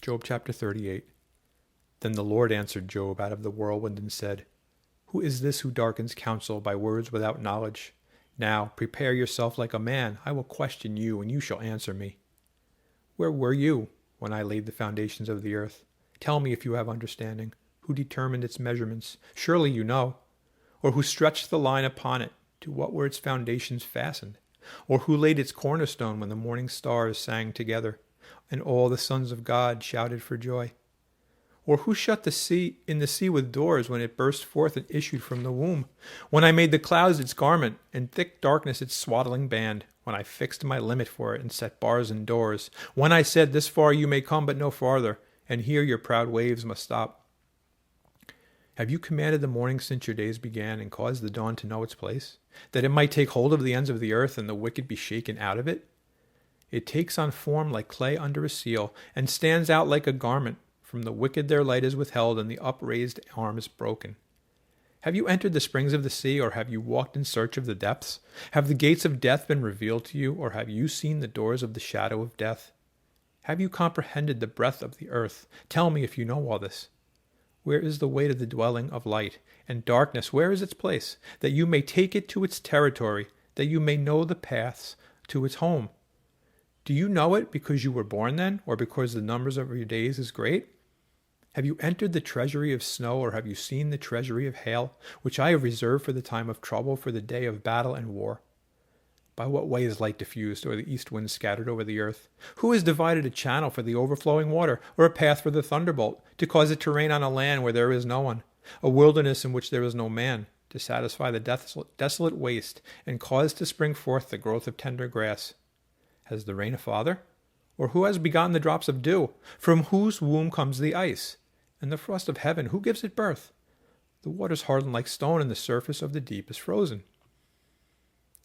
Job chapter 38. Then the Lord answered Job out of the whirlwind and said, Who is this who darkens counsel by words without knowledge? Now prepare yourself like a man. I will question you, and you shall answer me. Where were you when I laid the foundations of the earth? Tell me if you have understanding. Who determined its measurements? Surely you know. Or who stretched the line upon it? To what were its foundations fastened? Or who laid its cornerstone when the morning stars sang together, and all the sons of God shouted for joy? Or who shut the sea with doors when it burst forth and issued from the womb? When I made the clouds its garment, and thick darkness its swaddling band, when I fixed my limit for it and set bars and doors, when I said, This far you may come, but no farther, and here your proud waves must stop. Have you commanded the morning since your days began, and caused the dawn to know its place, that it might take hold of the ends of the earth, and the wicked be shaken out of it? It takes on form like clay under a seal, and stands out like a garment. From the wicked their light is withheld, and the upraised arm is broken. Have you entered the springs of the sea, or have you walked in search of the depths? Have the gates of death been revealed to you, or have you seen the doors of the shadow of death? Have you comprehended the breadth of the earth? Tell me if you know all this. Where is the way to the dwelling of light? And darkness, where is its place? That you may take it to its territory, that you may know the paths to its home. Do you know it because you were born then, or because the numbers of your days is great? Have you entered the treasury of snow, or have you seen the treasury of hail, which I have reserved for the time of trouble, for the day of battle and war? By what way is light diffused, or the east wind scattered over the earth? Who has divided a channel for the overflowing water, or a path for the thunderbolt, to cause it to rain on a land where there is no one, a wilderness in which there is no man, to satisfy the desolate waste, and cause to spring forth the growth of tender grass? Has the rain a father? Or who has begotten the drops of dew? From whose womb comes the ice? And the frost of heaven, who gives it birth? The waters harden like stone, and the surface of the deep is frozen.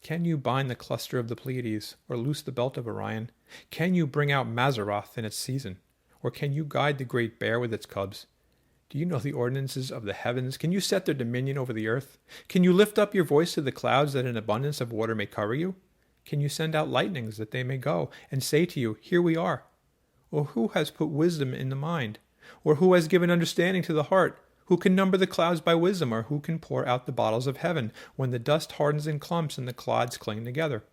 Can you bind the cluster of the Pleiades, or loose the belt of Orion? Can you bring out Mazzaroth in its season? Or can you guide the great bear with its cubs? Do you know the ordinances of the heavens? Can you set their dominion over the earth? Can you lift up your voice to the clouds, that an abundance of water may cover you? Can you send out lightnings, that they may go, and say to you, Here we are? Or who has put wisdom in the mind? Or who has given understanding to the heart? Who can number the clouds by wisdom, or who can pour out the bottles of heaven, when the dust hardens in clumps and the clods cling together?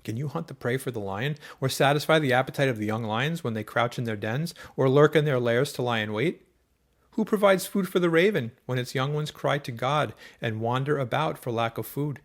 Can you hunt the prey for the lion, or satisfy the appetite of the young lions when they crouch in their dens, or lurk in their lairs to lie in wait? Who provides food for the raven, when its young ones cry to God and wander about for lack of food?